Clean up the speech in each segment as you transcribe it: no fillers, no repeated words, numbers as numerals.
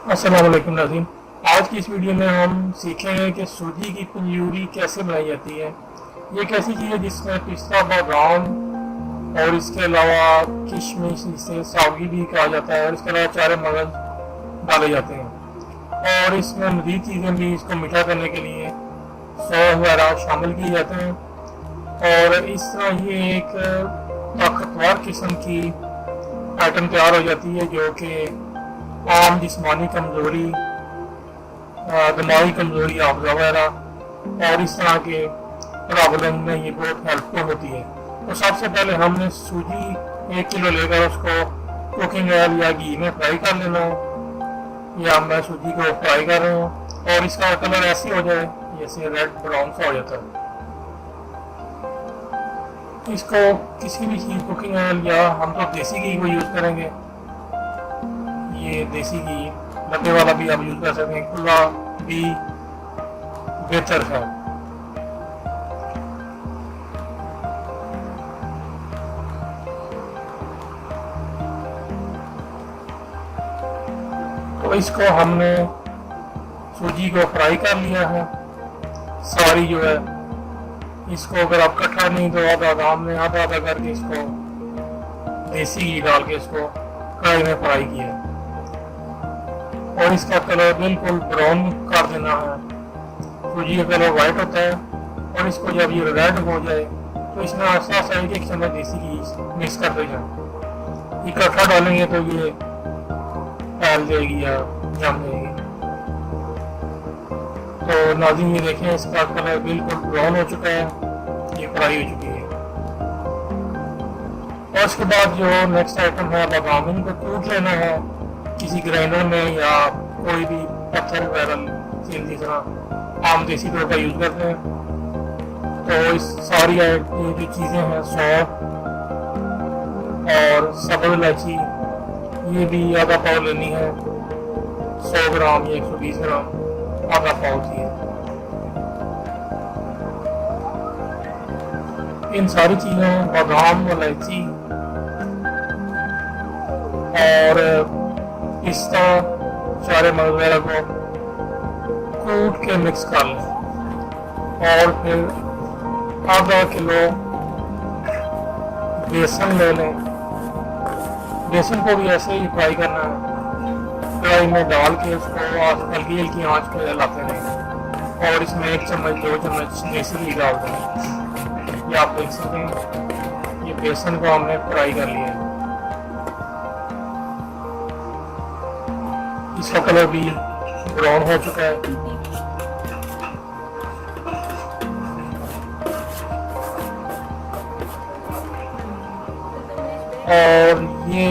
अस्सलाम वालेकुम नाज़रीन। आज की इस वीडियो में हम सीखेंगे कि सूजी की पंजूरी कैसे बनाई जाती है। ये एक ऐसी चीज़ है जिसमें पिस्ता, बादाम और इसके अलावा किशमिश, जिसे सावगी भी कहा जाता है, और इसके अलावा चारे मगज डाले जाते हैं। और इसमें मज़ीद चीज़ें भी इसको मीठा करने के लिए सौंफ वगैरह शामिल किए जाते हैं। और इस तरह ये एक ताकतवर किस्म की आइटम तैयार हो जाती है जो कि आम जिस्मानी कमज़ोरी, दिमागी कमज़ोरी, हाफजा वगैरह और इस तरह के प्रॉब्लम में ये बहुत हेल्पफुल होती है। तो सबसे पहले हमने सूजी 1 किलो लेकर उसको कुकिंग ऑयल या घी में फ्राई कर लेना है। या मैं सूजी को फ्राई कर रहा हूँ और इसका कलर ऐसे हो जाए जैसे रेड ब्राउन सा हो जाता है। इसको किसी भी चीज़, कुकिंग ऑयल या हम तो देसी घी को यूज़ करेंगे, ये देसी घी डब्बे वाला भी आप यूज़ कर सकते हैं, खुला भी बेहतर है। तो इसको हमने सूजी को फ्राई कर लिया है सारी जो है। इसको अगर आप कट्ठा नहीं तो आधा आधा हमने आधा आधा करके इसको देसी घी डाल के इसको कढ़ाई में फ्राई किया और इसका कलर बिल्कुल ब्राउन कर देना है। सूजी का कलर वाइट होता है और इसको जब ये रेड हो जाए तो इसमें आस्ता आस्ता एक एक चम्मच देसी घी मिक्स करते जाए। इकट्ठा डालेंगे तो ये फैल जाएगी या जम जाएगी। तो नाज़रीन ये देखें, इसका कलर बिल्कुल ब्राउन हो चुका है, ये फ्राई हो चुकी है। और उसके बाद जो नेक्स्ट आइटम है, बादाम, इनको कूट लेना है किसी ग्राइंडर में या कोई भी पत्थर वगैरह जिस तरह आम देसी तौर पर यूज़ करते हैं। तो इस सारी जो चीज़ें हैं, सौंफ और सब्ज़ इलायची, ये भी आधा पाव लेनी है, 100 ग्राम या 120 ग्राम आधा पाव की है। इन सारी चीज़ें, बादाम, इलायची और पिस्ता, चारे मगज वगैरह को कूट के मिक्स कर लें और फिर आधा किलो बेसन ले लें। बेसन को भी ऐसे ही फ्राई करना है, कढ़ाई में डाल के उसको हल्की हल्की आंच पे हिलाते रहें और इसमें 1 चम्मच 2 चम्मच देसी घी डाल दें। ये आप देख सकते हैं, ये बेसन को हमने फ्राई कर लिया है। इसका कलर भी ब्राउन हो चुका है। और ये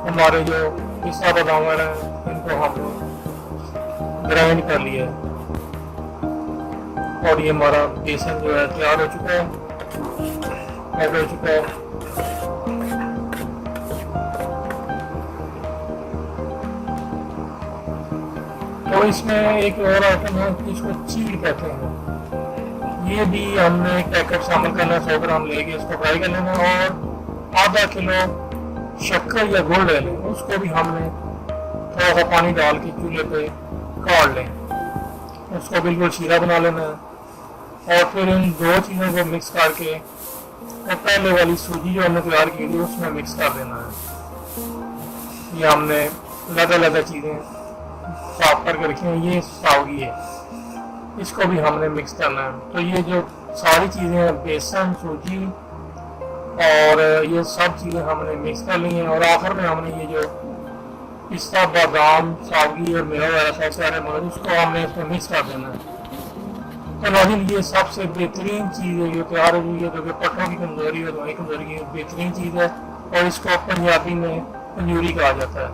हमारे जो पिस्ता बादाम है इनको हमने ग्राइंड कर लिया है और ये हमारा बेसन जो है तैयार हो चुका है, ऐड हो चुका है। तो इसमें एक और आइटम है जिसको चीड़ कहते हैं। ये भी हमने एक पैकेट शामिल करना है, 100 ग्राम लेके उसको फ्राई कर लेना और आधा किलो शक्कर या गुड़ ले लें, उसको भी हमने थोड़ा सा पानी डाल के चूल्हे पे काट लें, उसको बिल्कुल शीरा बना लेना है। और फिर इन दो चीज़ों को मिक्स करके और पहले वाली सूजी जो हमने तैयार की थी उसमें मिक्स कर देना है। ये हमने लदा चीज़ें साफ करके रखी हैं, ये सावगी है, इसको भी हमने मिक्स करना है। तो ये जो सारी चीज़ें हैं, बेसन, सूजी और ये सब चीज़ें हमने मिक्स कर ली हैं और आखिर में हमने ये जो पिस्ता, बादाम, सावगी और मेवा वगैरह सब सारे मगज, उसको हमने इसमें मिक्स कर देना है। तो नाज़रीन ये सबसे बेहतरीन चीज़ है जो तैयार हो गई है, जो कि पट्टों की कमज़ोरी और दवाई कमज़ोरी की बेहतरीन चीज़ है और इसको पंजाबी में पंजूरी कहा जाता है।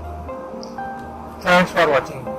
Thanks for watching.